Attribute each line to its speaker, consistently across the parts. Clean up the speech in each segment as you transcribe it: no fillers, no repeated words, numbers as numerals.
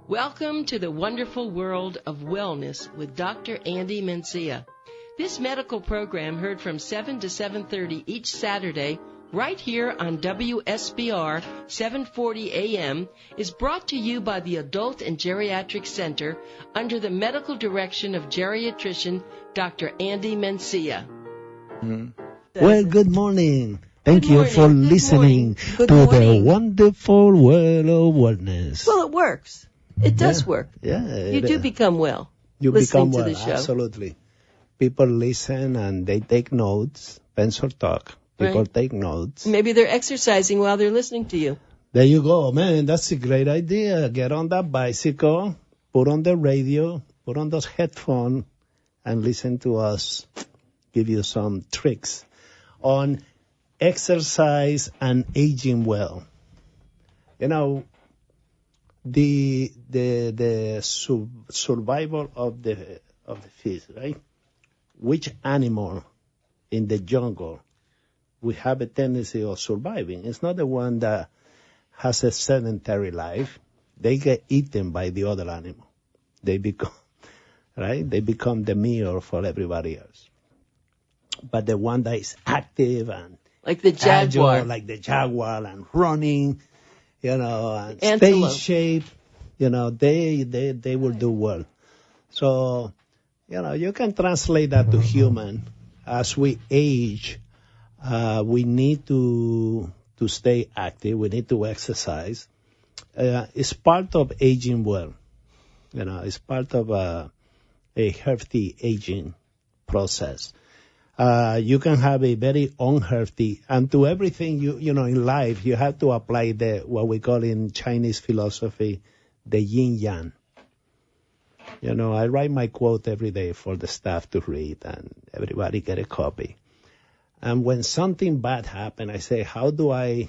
Speaker 1: Welcome to the wonderful world of wellness with Dr. Andy Mencia. This medical program heard from 7 to 7:30 each Saturday right here on WSBR 740 AM is brought to you by the Adult and Geriatric Center under the medical direction of geriatrician Dr. Andy Mencia.
Speaker 2: Well, good morning. Thank you for listening to the wonderful world of wellness.
Speaker 1: Well, it works. It does work.
Speaker 2: Yeah.
Speaker 1: You do become well.
Speaker 2: You
Speaker 1: listening
Speaker 2: become
Speaker 1: to
Speaker 2: well,
Speaker 1: the show.
Speaker 2: Absolutely. People listen and they take notes. Pencil talk. People take notes.
Speaker 1: Maybe they're exercising while they're listening to you.
Speaker 2: There you go. Man, that's a great idea. Get on that bicycle, put on the radio, put on those headphones, and listen to us give you some tricks on exercise and aging well. You know, the survival of the fish, right? Which animal in the jungle we have a tendency of surviving? It's not the one that has a sedentary life. They get eaten by the other animal. They become, right? They become the meal for everybody else. But the one that is active and
Speaker 1: like the jaguar,
Speaker 2: and running, and
Speaker 1: antelope.
Speaker 2: stay in shape, they will do well. So, you can translate that to human. As we age, we need to stay active. We need to exercise. It's part of aging well. It's part of a healthy aging process. You can have a very unhealthy, and to everything in life, you have to apply what we call in Chinese philosophy, the yin yang. I write my quote every day for the staff to read, and everybody get a copy. And when something bad happens, I say, how do I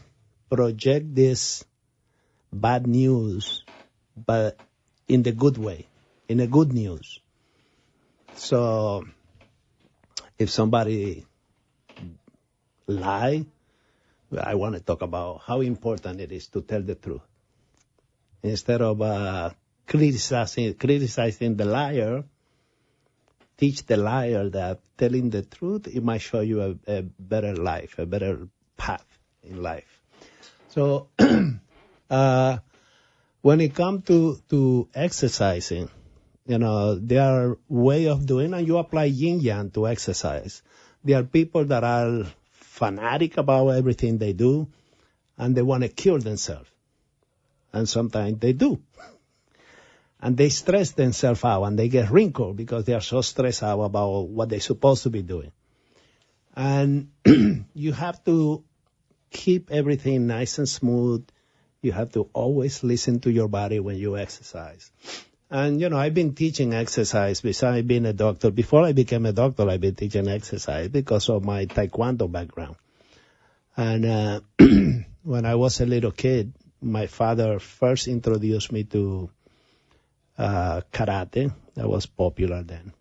Speaker 2: project this bad news, but in the good way, in a good news? So if somebody lie, I want to talk about how important it is to tell the truth. Instead of criticizing the liar, teach the liar that telling the truth, it might show you a better life, a better path in life. So when it comes to exercising, there are ways of doing, and you apply yin-yang to exercise. There are people that are fanatic about everything they do, and they want to cure themselves. And sometimes they do. And they stress themselves out, and they get wrinkled because they are so stressed out about what they're supposed to be doing. And you have to keep everything nice and smooth. You have to always listen to your body when you exercise. And, I've been teaching exercise besides being a doctor. Before I became a doctor, I've been teaching exercise because of my taekwondo background. And when I was a little kid, my father first introduced me to karate. That was popular then.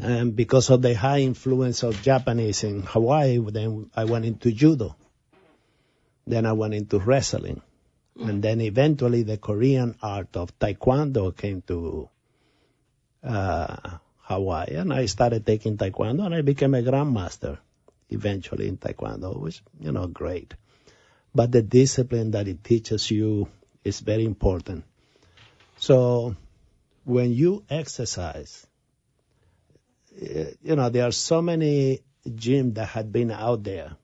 Speaker 2: And because of the high influence of Japanese in Hawaii, then I went into judo. Then I went into wrestling. And then eventually the Korean art of taekwondo came to Hawaii. And I started taking taekwondo, and I became a grandmaster eventually in taekwondo, which, great. But the discipline that it teaches you is very important. So when you exercise, there are so many gyms that had been out there.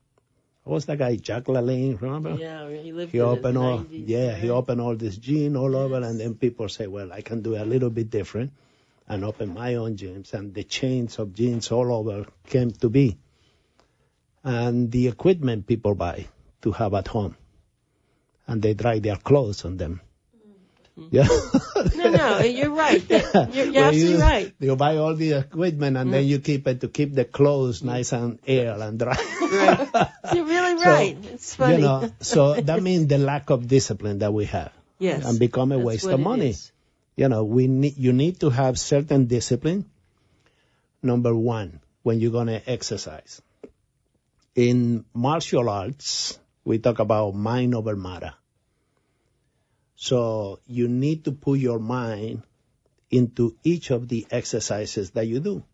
Speaker 2: What was that guy, Jack LaLanne, remember?
Speaker 1: Yeah, he lived
Speaker 2: he
Speaker 1: in
Speaker 2: opened
Speaker 1: the
Speaker 2: all,
Speaker 1: 90s.
Speaker 2: Yeah,
Speaker 1: right?
Speaker 2: he opened all this gym all over, and then people say, well, I can do a little bit different and open my own gyms. And the chains of gyms all over came to be. And the equipment people buy to have at home. And they dry their clothes on them. Yeah.
Speaker 1: No, you're right. You're absolutely right.
Speaker 2: You buy all the equipment, and then you keep it to keep the clothes nice and air and dry.
Speaker 1: Right. You're really right. It's funny.
Speaker 2: So that means the lack of discipline that we have.
Speaker 1: Yes.
Speaker 2: And become a waste of money. You need to have certain discipline. Number one, when you're going to exercise. In martial arts, we talk about mind over matter. So you need to put your mind into each of the exercises that you do.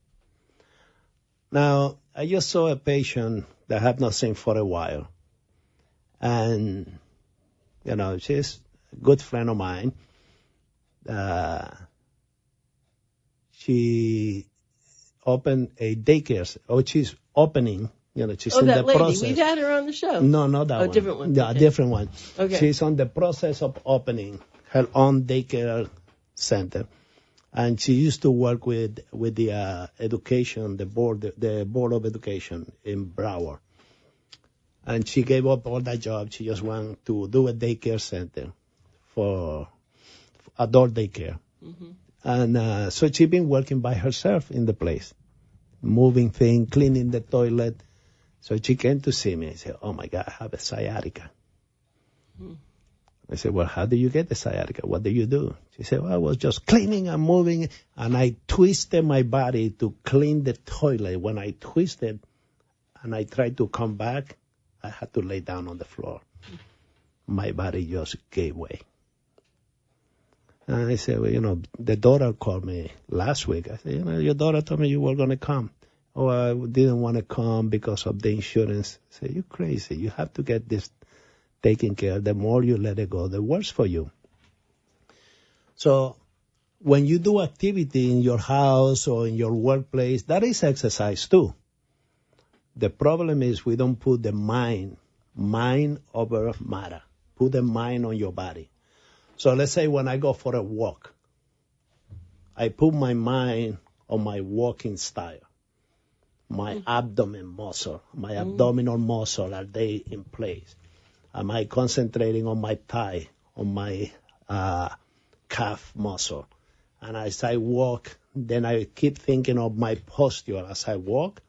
Speaker 2: Now, I just saw a patient that I have not seen for a while. And, she's a good friend of mine. She opened a daycare, she's opening, she's in the
Speaker 1: that lady.
Speaker 2: process.
Speaker 1: We've had her on the show.
Speaker 2: No, not that one.
Speaker 1: A different one.
Speaker 2: Yeah,
Speaker 1: Okay.
Speaker 2: a different one.
Speaker 1: Okay.
Speaker 2: She's on the process of opening her own daycare center. And she used to work with the education, the board of education in Broward. And she gave up all that job. She just wanted to do a daycare center for adult daycare. Mm-hmm. And so she's been working by herself in the place, moving things, cleaning the toilet. So she came to see me and said, "Oh, my God, I have a sciatica." Mm. I said, "Well, how do you get the sciatica? What do you do?" She said, "Well, I was just cleaning and moving, and I twisted my body to clean the toilet. When I twisted and I tried to come back, I had to lay down on the floor. My body just gave way." And I said, "Well, the daughter called me last week." I said, "Your daughter told me you were going to come." "Oh, I didn't want to come because of the insurance." I said, "You're crazy. You have to get this taken care of. The more you let it go, the worse for you." So when you do activity in your house or in your workplace, that is exercise too. The problem is we don't put the mind over matter. Put the mind on your body. So let's say when I go for a walk, I put my mind on my walking style. My abdomen muscle, my abdominal muscle, are they in place? Am I concentrating on my thigh, on my calf muscle? And as I walk, then I keep thinking of my posture as I walk.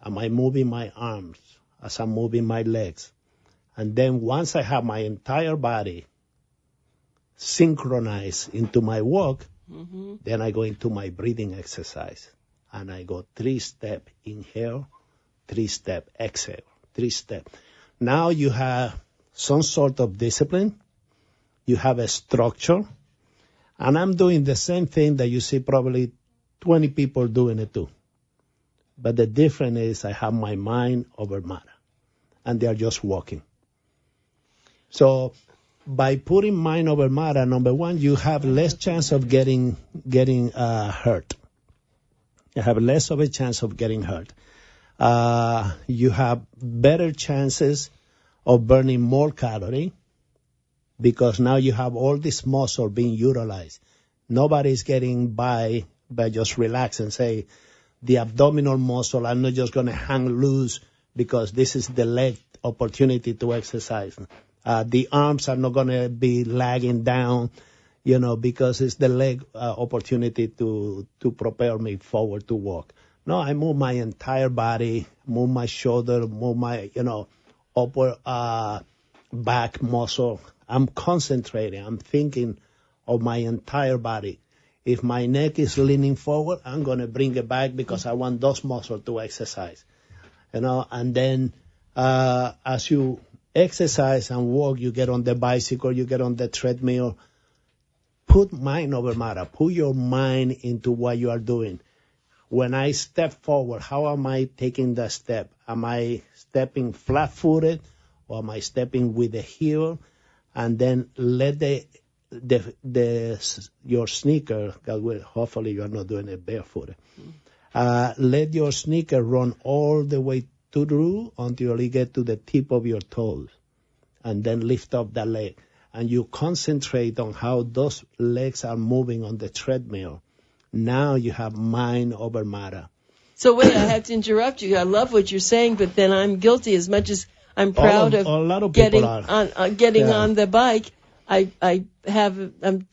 Speaker 2: Am I moving my arms as I'm moving my legs? And then once I have my entire body synchronized into my walk, then I go into my breathing exercise. And I go 3-step, inhale, 3-step, exhale, 3-step. Now you have some sort of discipline. You have a structure. And I'm doing the same thing that you see probably 20 people doing it too. But the difference is I have my mind over matter. And they are just walking. So by putting mind over matter, number one, you have less chance of getting hurt. You have less of a chance of getting hurt. You have better chances of burning more calorie because now you have all this muscle being utilized. Nobody's getting by just relax and say, the abdominal muscle, I'm not just going to hang loose because this is the leg opportunity to exercise. The arms are not going to be lagging down, because it's the leg opportunity to propel me forward to walk. No, I move my entire body, move my shoulder, move my, upper back muscle. I'm concentrating. I'm thinking of my entire body. If my neck is leaning forward, I'm going to bring it back because I want those muscles to exercise. And then as you exercise and walk, you get on the bicycle, you get on the treadmill. Put mind over matter. Put your mind into what you are doing. When I step forward, how am I taking that step? Am I stepping flat-footed or am I stepping with the heel? And then let your sneaker, because hopefully you are not doing it barefooted. Let your sneaker run all the way through until you get to the tip of your toes. And then lift up that leg. And you concentrate on how those legs are moving on the treadmill. Now you have mind over matter.
Speaker 1: So wait, I have to interrupt you. I love what you're saying, but then I'm guilty as much as I'm proud of getting on the bike. I'm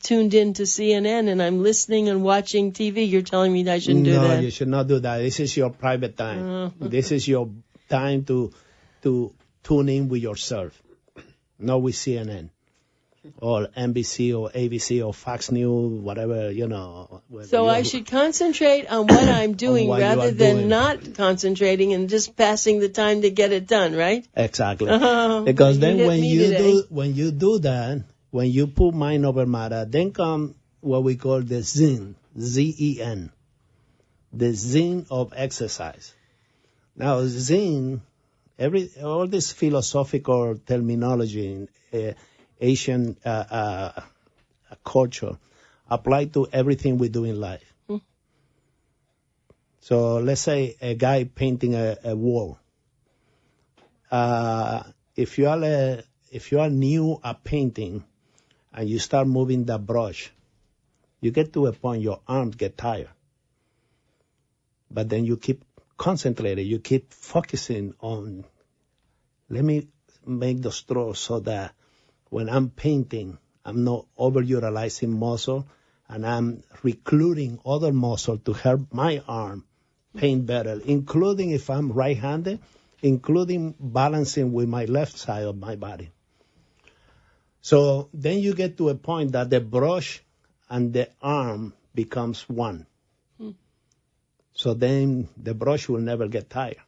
Speaker 1: tuned in to CNN and I'm listening and watching TV. You're telling me I shouldn't do that?
Speaker 2: No, you should not do that. This is your private time. This is your time to tune in with yourself, not with CNN or NBC or ABC or Fox News, whatever,
Speaker 1: So I should concentrate on what I'm doing rather than not concentrating and just passing the time to get it done, right?
Speaker 2: Exactly. Because then when you do that, when you put mind over matter, then come what we call the Zen, Z-E-N, the Zen of exercise. Now, Zen, all this philosophical terminology in Asian culture apply to everything we do in life. So let's say a guy painting a wall. If you are new at painting and you start moving the brush, you get to a point your arms get tired. But then you keep concentrating, you keep focusing on, let me make the strokes so that when I'm painting, I'm not overutilizing muscle and I'm recruiting other muscle to help my arm paint better, including if I'm right-handed, including balancing with my left side of my body. So then you get to a point that the brush and the arm becomes one. So then the brush will never get tired.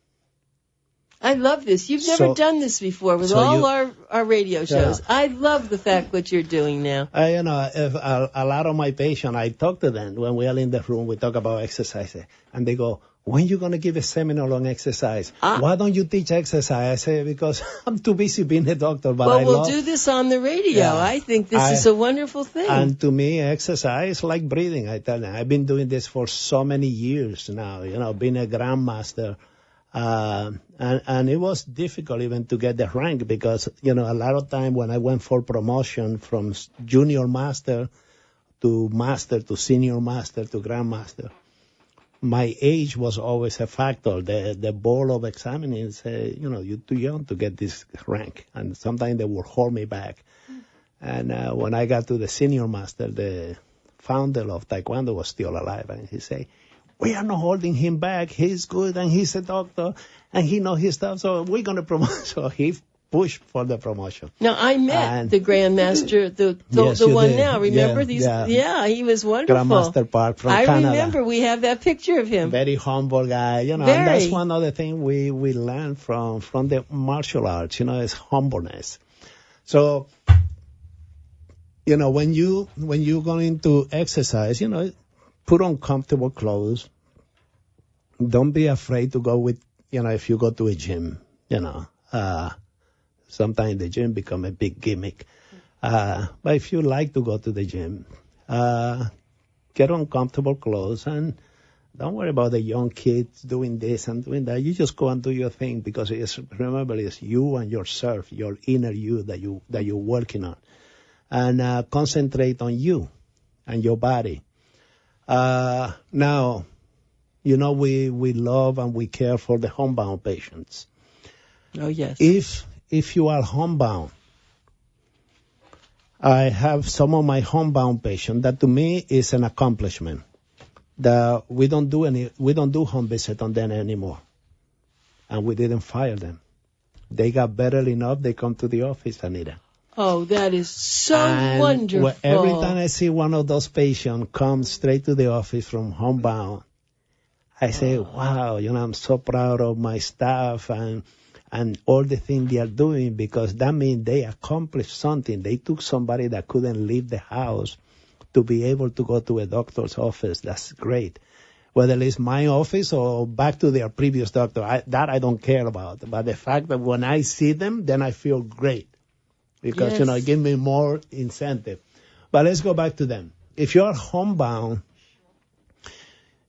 Speaker 1: I love this. You've never done this before with all our radio shows. Yeah. I love the fact what you're doing now.
Speaker 2: If a lot of my patients, I talk to them when we are in the room, we talk about exercise, and they go, when are you going to give a seminar on exercise? Why don't you teach exercise? I say, because I'm too busy being a doctor. But
Speaker 1: we'll do this on the radio. Yeah, I think this is a wonderful thing.
Speaker 2: And to me, exercise is like breathing. I tell them, I've been doing this for so many years now, being a grandmaster. And it was difficult even to get the rank because, a lot of time when I went for promotion from junior master to senior master to grandmaster, my age was always a factor. The board of examining say, you're too young to get this rank. And sometimes they would hold me back. And when I got to the senior master, the founder of Taekwondo was still alive. And he said, we are not holding him back. He's good and he's a doctor and he knows his stuff. So we're going to promote. So he pushed for the promotion.
Speaker 1: Now, I met the Grandmaster, the one did. Now. Remember these? Yeah, he was wonderful.
Speaker 2: Grandmaster Park from Canada.
Speaker 1: I remember. We have that picture of him.
Speaker 2: Very humble guy. And that's one other thing we learned from the martial arts, is humbleness. So, when you go into exercise, put on comfortable clothes. Don't be afraid to go with, if you go to a gym, sometimes the gym become a big gimmick. But if you like to go to the gym, get on comfortable clothes and don't worry about the young kids doing this and doing that. You just go and do your thing because remember, it's you and yourself, your inner you that you're working on. And concentrate on you and your body. Now, we love and we care for the homebound patients.
Speaker 1: Oh, yes.
Speaker 2: If you are homebound, I have some of my homebound patients that to me is an accomplishment. That we don't do home visit on them anymore. And we didn't fire them. They got better enough, they come to the office, Anita.
Speaker 1: Oh, that is so wonderful.
Speaker 2: Every time I see one of those patients come straight to the office from homebound, I say, wow, I'm so proud of my staff and all the things they are doing because that means they accomplished something. They took somebody that couldn't leave the house to be able to go to a doctor's office. That's great. Whether it's my office or back to their previous doctor, I don't care about. But the fact that when I see them, then I feel great. Because, it gives me more incentive. But let's go back to them. If you're homebound,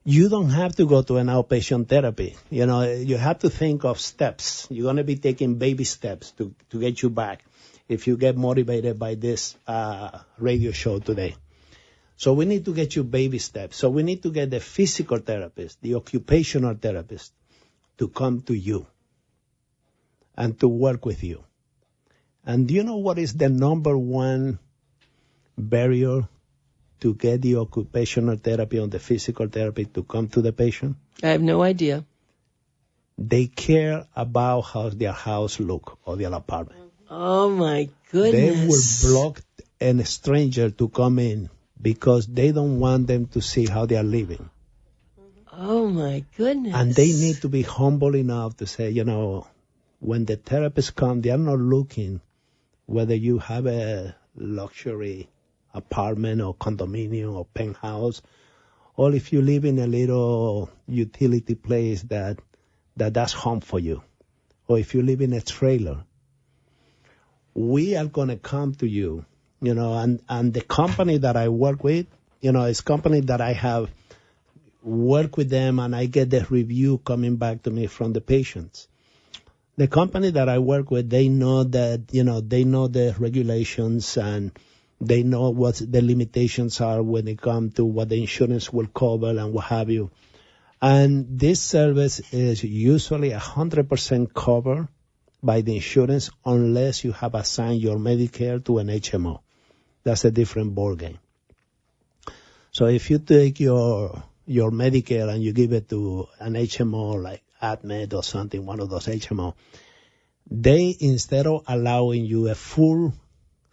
Speaker 2: you don't have to go to an outpatient therapy. You have to think of steps. You're going to be taking baby steps to get you back if you get motivated by this radio show today. So we need to get you baby steps. So we need to get the physical therapist, the occupational therapist to come to you and to work with you. And do you know what is the number one barrier to get the occupational therapy or the physical therapy to come to the patient?
Speaker 1: I have no idea.
Speaker 2: They care about how their house look or their apartment.
Speaker 1: Oh, my goodness.
Speaker 2: They will block a stranger to come in because they don't want them to see how they are living.
Speaker 1: Oh, my goodness.
Speaker 2: And they need to be humble enough to say, when the therapists come, they are not looking whether you have a luxury apartment or condominium or penthouse, or if you live in a little utility place that's home for you, or if you live in a trailer, we are going to come to you, and the company that I work with, is company that I have worked with them, and I get the review coming back to me from the patients. The company that I work with, they know that, they know the regulations, and they know what the limitations are when it comes to what the insurance will cover and what have you. And this service is usually 100% covered by the insurance unless you have assigned your Medicare to an HMO. That's a different ballgame. So if you take your Medicare and you give it to an HMO like AdMed or something, one of those HMO, they, instead of allowing you a full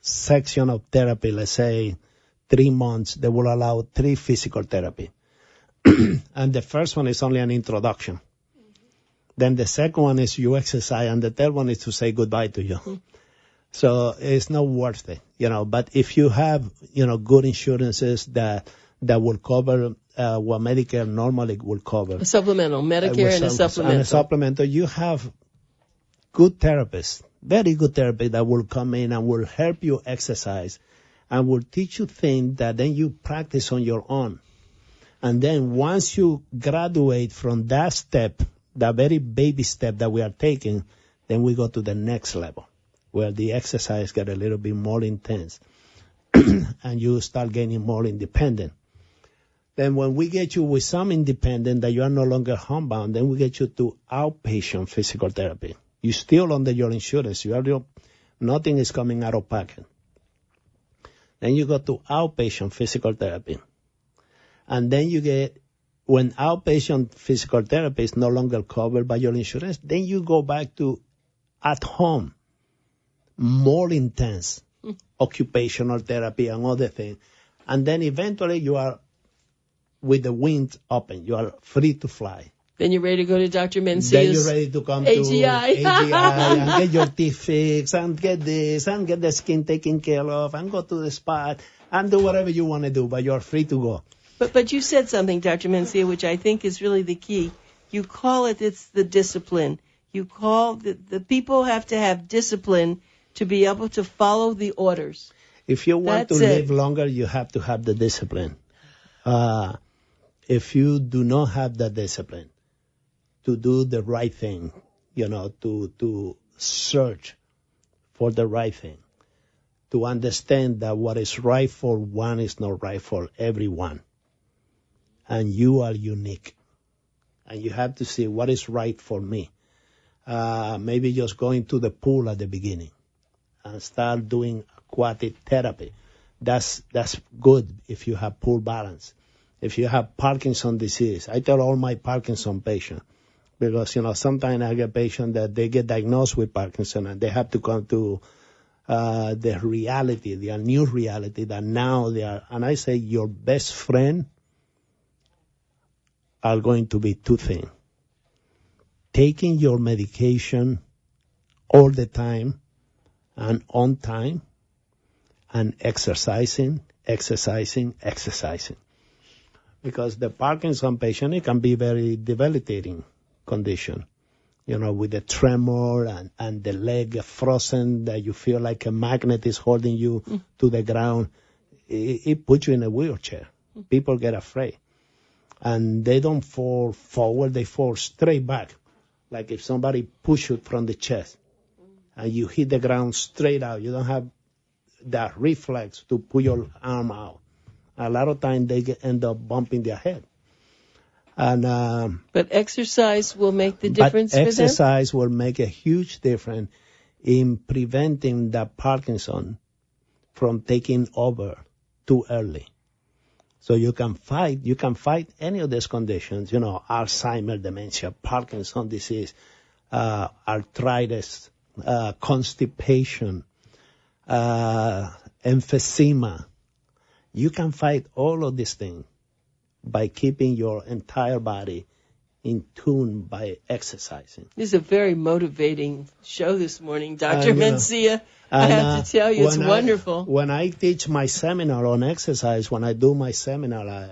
Speaker 2: section of therapy, let's say 3 months, they will allow 3 physical therapy. And the first one is only an introduction. Mm-hmm. Then the second one is you exercise, and the third one is to say goodbye to you. Mm-hmm. So it's not worth it, But if you have, good insurances that will cover what Medicare normally will cover.
Speaker 1: A supplemental, Medicare and a supplemental.
Speaker 2: And a supplemental, you have good therapists, very good therapists that will come in and will help you exercise and will teach you things that then you practice on your own. And then once you graduate from that step, that very baby step that we are taking, then we go to the next level where the exercise get a little bit more intense and you start getting more independent. Then when we get you with some independent that you are no longer homebound, then we get you to outpatient physical therapy. You're still under your insurance. Nothing is coming out of pocket. Then you go to outpatient physical therapy. And then you get, when outpatient physical therapy is no longer covered by your insurance, then you go back to at home, more intense occupational therapy and other things. And then eventually you are with the wings open. You are free to fly.
Speaker 1: Then you're ready to go to Dr. Mencia's
Speaker 2: Then you're ready to come
Speaker 1: AGI.
Speaker 2: to AGI and get your teeth fixed and get this and get the skin taken care of and go to the spa and do whatever you want to do, but you're free to go.
Speaker 1: But you said something, Dr. Mencia, which I think is really the key. You call it's the discipline. You call the people have to have discipline to be able to follow the orders.
Speaker 2: If you want to live longer, you have to have the discipline. If you do not have the discipline to do the right thing, to search for the right thing, to understand that what is right for one is not right for everyone. And you are unique. And you have to see what is right for me. Maybe just going to the pool at the beginning and start doing aquatic therapy. That's good if you have poor balance. If you have Parkinson's disease, I tell all my Parkinson's patients, because, sometimes I get patients that they get diagnosed with Parkinson's and they have to come to the reality, their new reality that now they are, and I say your best friend are going to be 2 things. Taking your medication all the time and on time, and exercising. Because the Parkinson's patient, it can be very debilitating condition, with the tremor and the leg frozen, that you feel like a magnet is holding you to the ground. It puts you in a wheelchair. People get afraid. And they don't fall forward, they fall straight back. Like if somebody push you from the chest and you hit the ground straight out, you don't have that reflex to pull your arm out. A lot of times they end up bumping their head. And
Speaker 1: but exercise will make the difference for them?
Speaker 2: Exercise will make a huge difference in preventing the Parkinson from taking over too early. So you can fight any of these conditions, Alzheimer's, dementia, Parkinson's disease, arthritis, constipation, emphysema. You can fight all of these things by keeping your entire body in tune by exercising.
Speaker 1: This is a very motivating show this morning, Dr. Mencia. I have to tell you, it's wonderful.
Speaker 2: When I teach my seminar on exercise, when I do my seminar,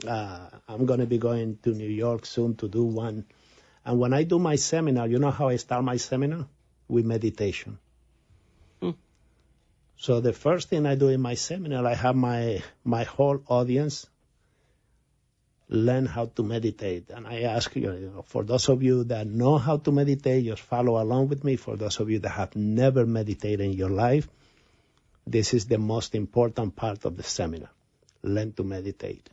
Speaker 2: I'm going to be going to New York soon to do one. And when I do my seminar, you know how I start my seminar? With meditation. So the first thing I do in my seminar, I have my whole audience learn how to meditate. And I ask you, for those of you that know how to meditate, just follow along with me. For those of you that have never meditated in your life, this is the most important part of the seminar. Learn to meditate.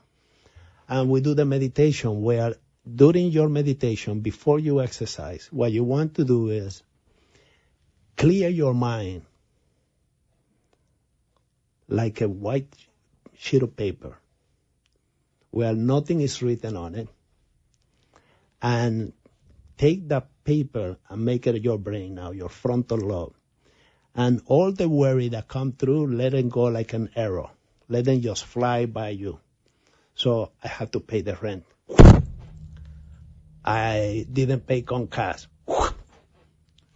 Speaker 2: And we do the meditation where during your meditation, before you exercise, what you want to do is clear your mind like a white sheet of paper where nothing is written on it, and take that paper and make it your brain now, your frontal lobe. And all the worry that come through, let it go like an arrow. Let them just fly by you. So I had to pay the rent. I didn't pay con gas.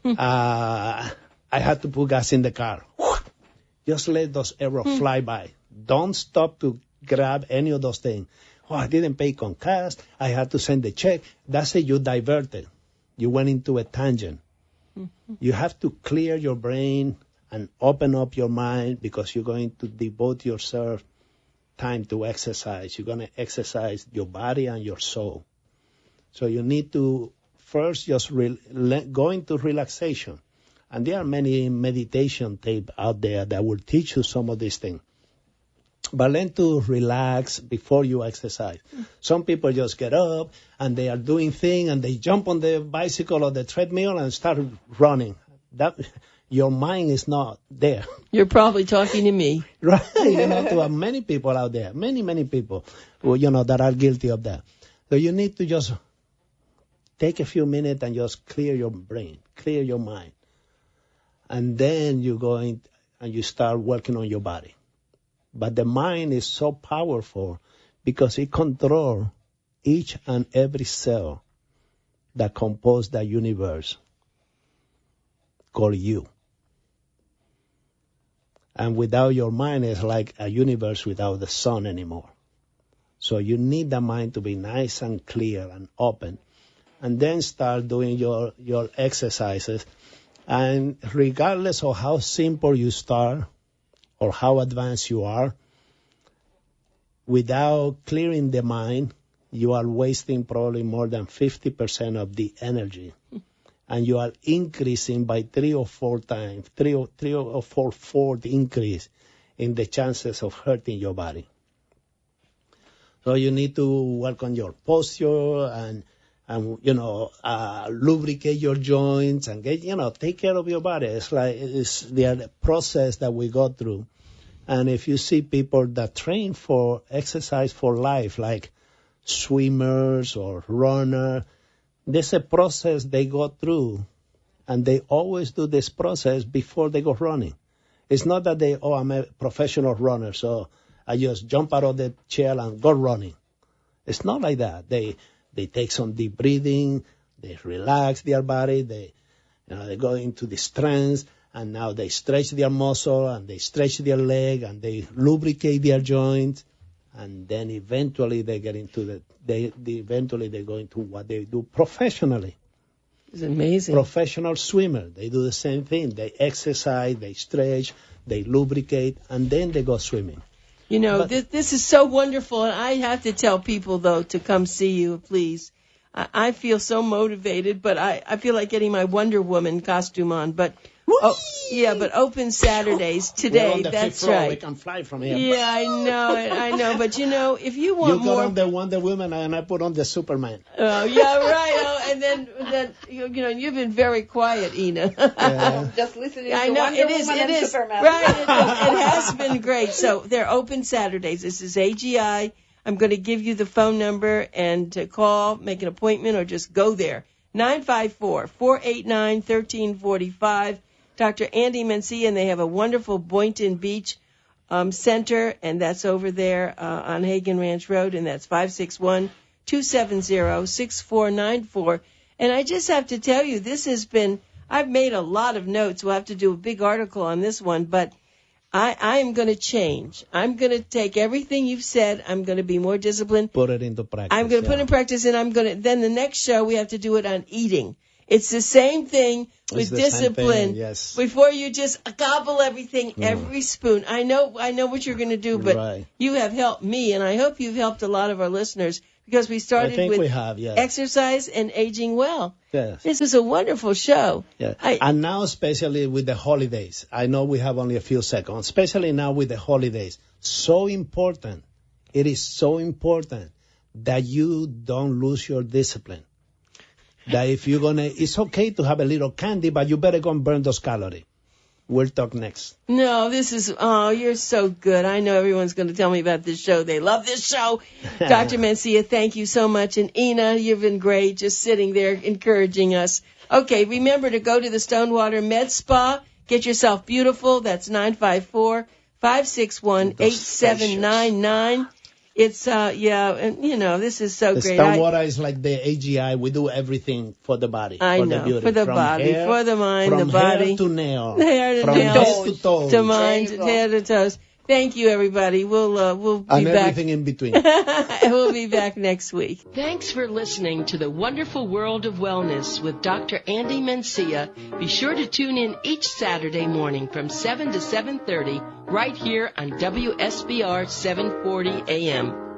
Speaker 2: I had to put gas in the car. Just let those arrows fly by. Don't stop to grab any of those things. Oh, I didn't pay con gas. I had to send the check. That's it. You diverted. You went into a tangent. You have to clear your brain and open up your mind because you're going to devote yourself time to exercise. You're going to exercise your body and your soul. So you need to first just go into relaxation. And there are many meditation tapes out there that will teach you some of these things. But learn to relax before you exercise. Some people just get up and they are doing things and they jump on the bicycle or the treadmill and start running. Your mind is not there.
Speaker 1: You're probably talking to me.
Speaker 2: Right. To many people out there, many people who, that are guilty of that. So you need to just take a few minutes and just clear your brain, clear your mind. And then you go in and you start working on your body. But the mind is so powerful because it controls each and every cell that composes the universe called you. And without your mind, it's like a universe without the sun anymore. So you need the mind to be nice and clear and open. And then start doing your exercises. And regardless of how simple you start or how advanced you are, without clearing the mind, you are wasting probably more than 50% of the energy. And you are increasing by 3 or 4 times, 3 or 4-fold increase in the chances of hurting your body. So you need to work on your posture and lubricate your joints and take care of your body. It's the process that we go through. And if you see people that train for exercise for life, like swimmers or runners, there's a process they go through, and they always do this process before they go running. It's not that I'm a professional runner, so I just jump out of the chair and go running. It's not like that. They take some deep breathing, they relax their body, they go into the trance, and now they stretch their muscle, and they stretch their leg, and they lubricate their joints, and then eventually they get into eventually they go into what they do professionally.
Speaker 1: It's amazing.
Speaker 2: Professional swimmer, they do the same thing. They exercise, they stretch, they lubricate, and then they go swimming.
Speaker 1: This is so wonderful, and I have to tell people, though, to come see you, please. I feel so motivated, but I feel like getting my Wonder Woman costume on. But but open Saturdays today.
Speaker 2: We're on the
Speaker 1: that's
Speaker 2: fifth floor.
Speaker 1: right.
Speaker 2: We can fly from here.
Speaker 1: Yeah, I know. But if you want more,
Speaker 2: you put on the Wonder Woman and I put on the Superman.
Speaker 1: Oh, yeah, right. Oh, and then you've been very quiet, Ina.
Speaker 3: Yeah. Just listening to Wonder Woman and Superman.
Speaker 1: Right. It has been great. So they're open Saturdays. This is AGI. I'm going to give you the phone number and to call, make an appointment, or just go there. 954-489-1345. Dr. Andy Mencia, and they have a wonderful Boynton Beach center, and that's over there on Hagen Ranch Road, and that's 270-6494. And I just have to tell you, this has been, I've made a lot of notes. We'll have to do a big article on this one, but I am going to change. I'm going to take everything you've said. I'm going to be more disciplined.
Speaker 2: Put it into practice.
Speaker 1: I'm going to put it in practice, and then the next show we have to do it on eating. It's the same thing with discipline.
Speaker 2: Yes.
Speaker 1: Before you just gobble everything, every spoon. I know what you're going to do, but you have helped me, and I hope you've helped a lot of our listeners, because we started with exercise and aging well.
Speaker 2: Yes.
Speaker 1: This is a wonderful show.
Speaker 2: Yeah. And now, especially with the holidays, I know we have only a few seconds, especially now with the holidays, so important. It is so important that you don't lose your discipline. That if you're it's okay to have a little candy, but you better go and burn those calories. We'll talk next.
Speaker 1: No, you're so good. I know everyone's going to tell me about this show. They love this show. Dr. Mencia, thank you so much. And Ina, you've been great, just sitting there encouraging us. Okay, remember to go to the Stonewater Med Spa. Get yourself beautiful. That's 954-561-8799. It's, and this is so great.
Speaker 2: Stonewater is like the AGI. We do everything for the body.
Speaker 1: I know, for the body, for the mind, the body.
Speaker 2: From hair to nail.
Speaker 1: Hair to
Speaker 2: from
Speaker 1: nails.
Speaker 2: Head to toes.
Speaker 1: To mind, hair to toes. Thank you, everybody. We'll be back.
Speaker 2: And everything in between.
Speaker 1: We'll be back next week.
Speaker 4: Thanks for listening to The Wonderful World of Wellness with Dr. Andy Mencia. Be sure to tune in each Saturday morning from 7 to 7:30 right here on WSBR 740 AM.